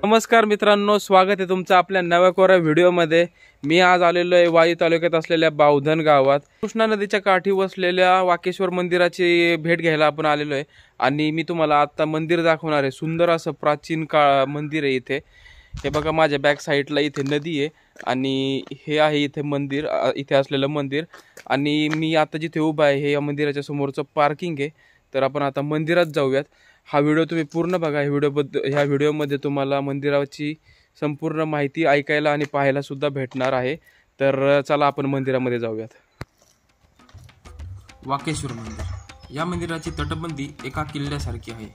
नमस्कार मित्रांनो, स्वागत आहे तुमचं आपल्या नव्या कोऱ्या व्हिडिओमध्ये। मी आज आलेलो आहे वाई तालुक्यात असलेल्या बावधन गावात कृष्णा नदीच्या काठी वसलेल्या वाकेश्वर मंदिराची भेट घ्यायला आपण आलेलो आहे। आणि मी तुम्हाला आता मंदिर दाखवणार आहे। सुंदर असं प्राचीन काळ मंदिर आहे इथे। हे बघा, माझ्या बॅक साईडला इथे नदी आहे आणि हे आहे इथे मंदिर, इथे असलेलं मंदिर। आणि मी आता जिथे उभा आहे हे या मंदिराच्या समोरचं पार्किंग आहे। तर आपण आता मंदिरात जाऊयात। हा व्हिडिओ तुम्ही पूर्ण बघा। ह्या व्हिडिओमध्ये तुम्हाला मंदिराची संपूर्ण माहिती ऐकायला आणि पाहायला सुद्धा भेटणार आहे। तर चला आपण मंदिरामध्ये जाऊयात। वाकेश्वर मंदिर। या मंदिराची तटबंदी एका किल्ल्यासारखी आहे।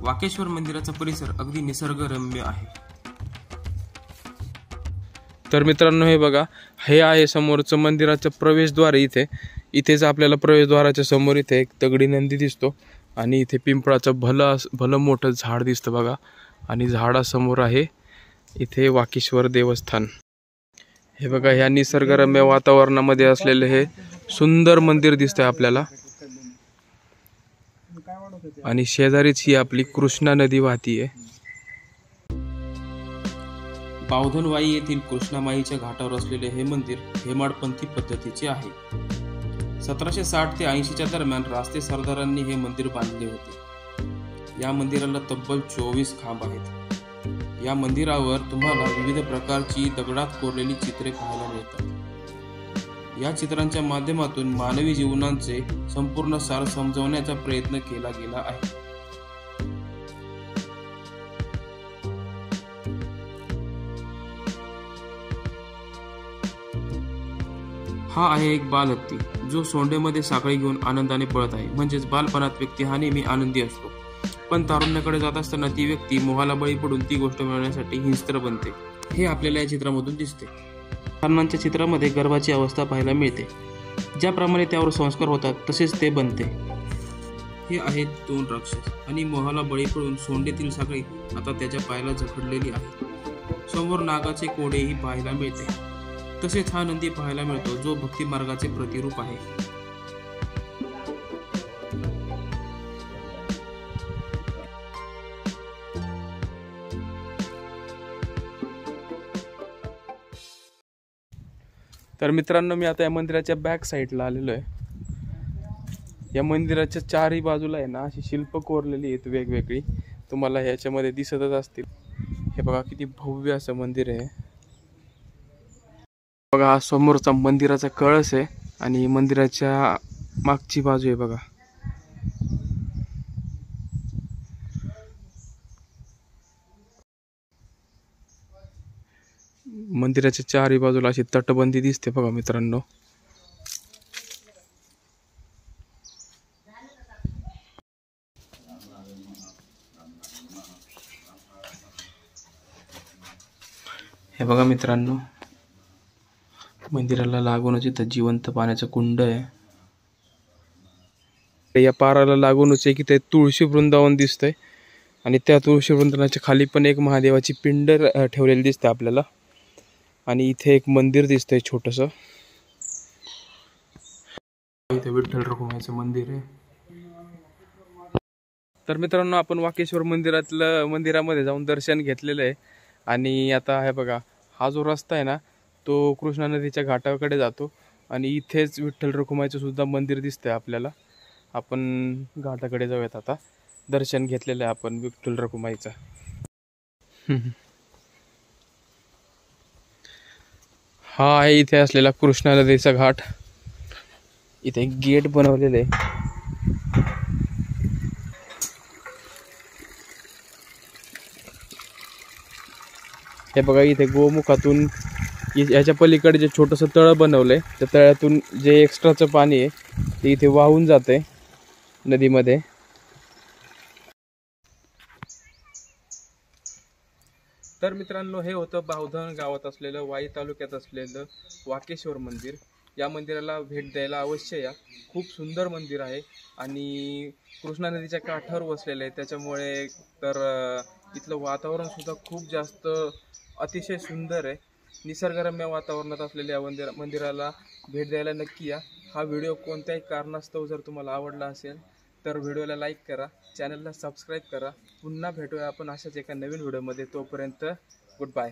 वाकेश्वर मंदिराचा परिसर अगदी निसर्गरम्य आहे। तर मित्रांनो, हे बघा, हे आहे समोरचं मंदिराचं प्रवेशद्वार। इथेच आपल्याला प्रवेशद्वाराच्या समोर इथे एक दगडी नंदी दिसतो आणि इथे पिंपळाचं भलं मोठं झाड दिसतं बघा। आणि झाडासमोर आहे इथे वाकेश्वर देवस्थान। हे बघा, ह्या निसर्गरम्य वातावरणामध्ये असलेले हे सुंदर मंदिर दिसतंय आपल्याला। आणि शेजारीच ही आपली कृष्णा नदी वाहतीये। बावधनवाई येथील कृष्णामाईच्या घाटावर असलेले हे मंदिर हेमाडपंथी पद्धतीचे आहे। 1760 ते 80च्या दरम्यान रास्ते सरदारांनी हे मंदिर बांधले होते। या मंदिराला तब्बल 24 खांब आहेत। या मंदिरावर तुम्हाला विविध प्रकारची दगडात कोरलेली चित्रे पाहायला मिळतात। या चित्रांच्या माध्यमातून मानवी जीवनाचे संपूर्ण सार समजवण्याचा प्रयत्न केला गेला आहे। हा आहे एक बालहत्ती, जो सोंडेमध्ये साखळी घेऊन आनंदाने पळत आहे। म्हणजेच बालपणात व्यक्ती हा नेहमी आनंदी असतो, पण तारुण्याकडे जात असताना ती व्यक्ती मोहाला बळी पडून ती गोष्ट मिळवण्यासाठी हिंस्त्र बनते। हे आपल्याला या चित्रामधून दिसते। हनुमानच्या चित्रामध्ये गर्भाची अवस्था पाहायला मिळते। ज्याप्रमाणे त्यावर संस्कार होतात तसेच ते बनते। हे आहेत 2 राक्षस आणि मोहाला बळी पडून सोंडेतील साखळी आता त्याच्या पायाला जखडलेली आहे। समोर नागाचे कोडेही पाहायला मिळते। तसेच हा नंदी पाहायला मिळतो, जो भक्ती मार्गाचे प्रतिरूप आहे। तर मित्रांनो, मी आता या मंदिराच्या बॅक साईडला आलेलो आहे। या मंदिराच्या चारही बाजूला आहे ना अशी शिल्प कोरलेली आहेत वेगवेगळी, तुम्हाला ह्याच्यामध्ये दिसतच असतील। हे बघा, किती भव्य असं मंदिर आहे। बघा, हा समोरचा मंदिराचा कळस आहे आणि मंदिराच्या मागची बाजू आहे बघा। मंदिराच्या चारही बाजूला अशी तटबंदी दिसते बघा मित्रांनो। हे बघा मित्रांनो, मंदिराला लागूनच इथं जिवंत पाण्याचं कुंड आहे। या पाराला लागूनच एक इथे तुळशी वृंदावन दिसतंय आणि त्या तुळशी वृंदावनाच्या खाली पण एक महादेवाची पिंड ठेवलेली दिसते आपल्याला। आणि इथे एक मंदिर दिसतंय छोटंसं। इथे विठ्ठल रखुमाईचं मंदिर आहे। तर मित्रांनो, आपण वाकेश्वर मंदिरामध्ये जाऊन दर्शन घेतलेलं आहे। आणि आता हे बघा, हा जो रस्ता आहे ना तो कृष्णा नदीच्या घाटाकडे जातो आणि इथेच विठ्ठल रखुमाईचं सुद्धा मंदिर दिसतंय आपल्याला। आपण घाटाकडे जाऊयात आता। दर्शन घेतलेलं आहे आपण विठ्ठल रखुमाईचं। हा आहे इथे असलेला कृष्णा नदीचा घाट। इथे एक गेट बनवलेलं आहे। हे बघा, इथे गोमुखातून याच्या पलीकडे जे छोटंसं तळ बनवलंय त्या तळ्यातून जे एक्स्ट्राचं पाणी आहे ते इथे वाहून जाते नदीमध्ये। तर मित्रांनो, हे होतं बावधन गावात असलेलं वाई तालुक्यात असलेलं वाकेश्वर मंदिर। या मंदिराला भेट द्यायला अवश्य या। खूप सुंदर मंदिर आहे आणि कृष्णा नदीच्या काठावर वसलेलं आहे, त्याच्यामुळे तर इथलं वातावरण सुद्धा खूप जास्त अतिशय सुंदर आहे। निसर्गरम्य वातावरणात असलेल्या मंदिराला भेट द्यायला नक्की या. हा व्हिडिओ कोणत्याही कारणास्तव जर तुम्हाला आवडला असेल तर व्हिडिओला लाईक करा, चॅनलला सबस्क्राईब करा. पुन्हा भेटूया आपण अशाच एका नवीन व्हिडिओमध्ये. तोपर्यंत गुड बाय.